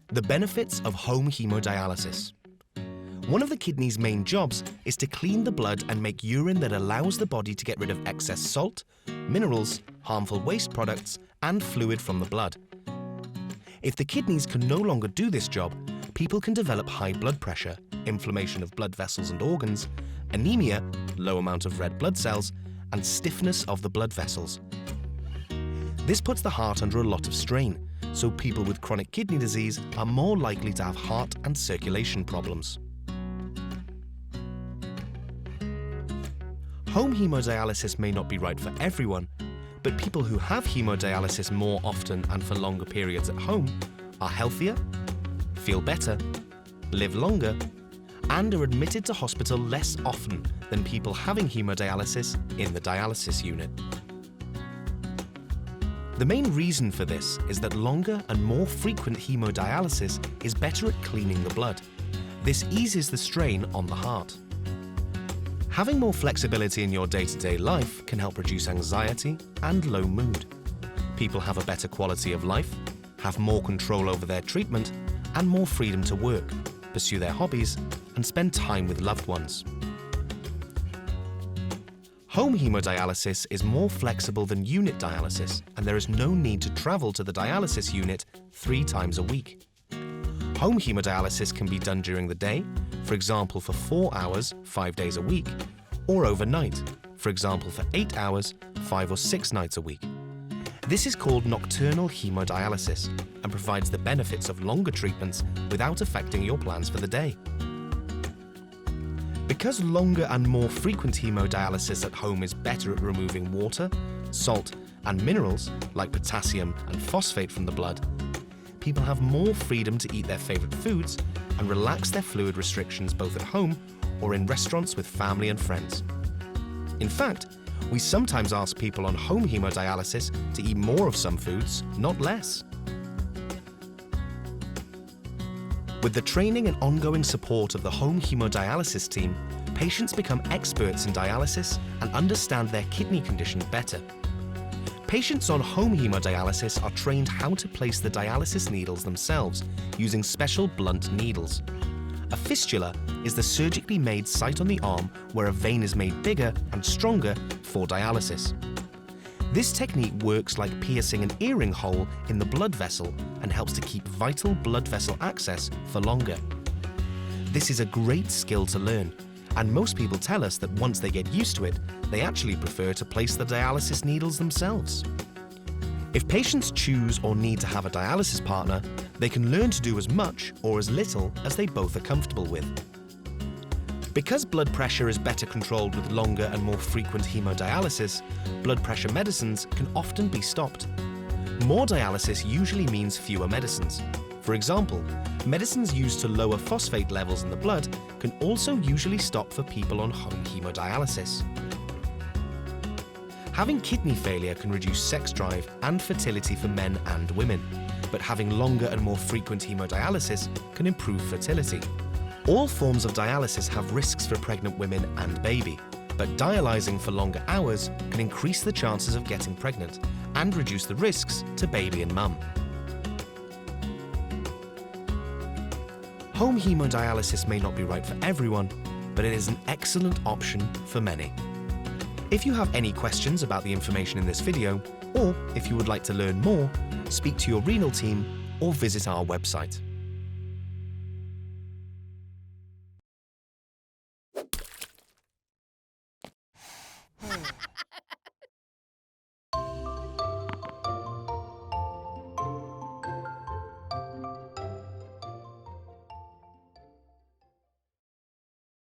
The benefits of home hemodialysis. One of the kidney's main jobs is to clean the blood and make urine that allows the body to get rid of excess salt, minerals, harmful waste products, and fluid from the blood. If the kidneys can no longer do this job, people can develop high blood pressure, inflammation of blood vessels and organs, anemia, low amount of red blood cells, and stiffness of the blood vessels. This puts the heart under a lot of strain, so people with chronic kidney disease are more likely to have heart and circulation problems. Home hemodialysis may not be right for everyone, but people who have hemodialysis more often and for longer periods at home are healthier, feel better, live longer, and are admitted to hospital less often than people having hemodialysis in the dialysis unit. The main reason for this is that longer and more frequent hemodialysis is better at cleaning the blood. This eases the strain on the heart. Having more flexibility in your day-to-day life can help reduce anxiety and low mood. People have a better quality of life, have more control over their treatment, and more freedom to work, pursue their hobbies, and spend time with loved ones. Home hemodialysis is more flexible than unit dialysis, and there is no need to travel to the dialysis unit 3 times a week. Home hemodialysis can be done during the day, for example for 4 hours, 5 days a week, or overnight, for example for 8 hours, 5 or 6 nights a week. This is called nocturnal hemodialysis and provides the benefits of longer treatments without affecting your plans for the day. Because longer and more frequent hemodialysis at home is better at removing water, salt, and minerals like potassium and phosphate from the blood, people have more freedom to eat their favorite foods and relax their fluid restrictions both at home or in restaurants with family and friends. In fact, we sometimes ask people on home hemodialysis to eat more of some foods, not less. With the training and ongoing support of the home hemodialysis team, patients become experts in dialysis and understand their kidney condition better. Patients on home hemodialysis are trained how to place the dialysis needles themselves using special blunt needles. A fistula is the surgically made site on the arm where a vein is made bigger and stronger for dialysis. This technique works like piercing an earring hole in the blood vessel and helps to keep vital blood vessel access for longer. This is a great skill to learn, and most people tell us that once they get used to it, they actually prefer to place the dialysis needles themselves. If patients choose or need to have a dialysis partner, they can learn to do as much or as little as they both are comfortable with. Because blood pressure is better controlled with longer and more frequent hemodialysis, blood pressure medicines can often be stopped. More dialysis usually means fewer medicines. For example, medicines used to lower phosphate levels in the blood can also usually stop for people on home hemodialysis. Having kidney failure can reduce sex drive and fertility for men and women, but having longer and more frequent hemodialysis can improve fertility. All forms of dialysis have risks for pregnant women and baby, but dialysing for longer hours can increase the chances of getting pregnant and reduce the risks to baby and mum. Home hemodialysis may not be right for everyone, but it is an excellent option for many. If you have any questions about the information in this video, or if you would like to learn more, speak to your renal team or visit our website.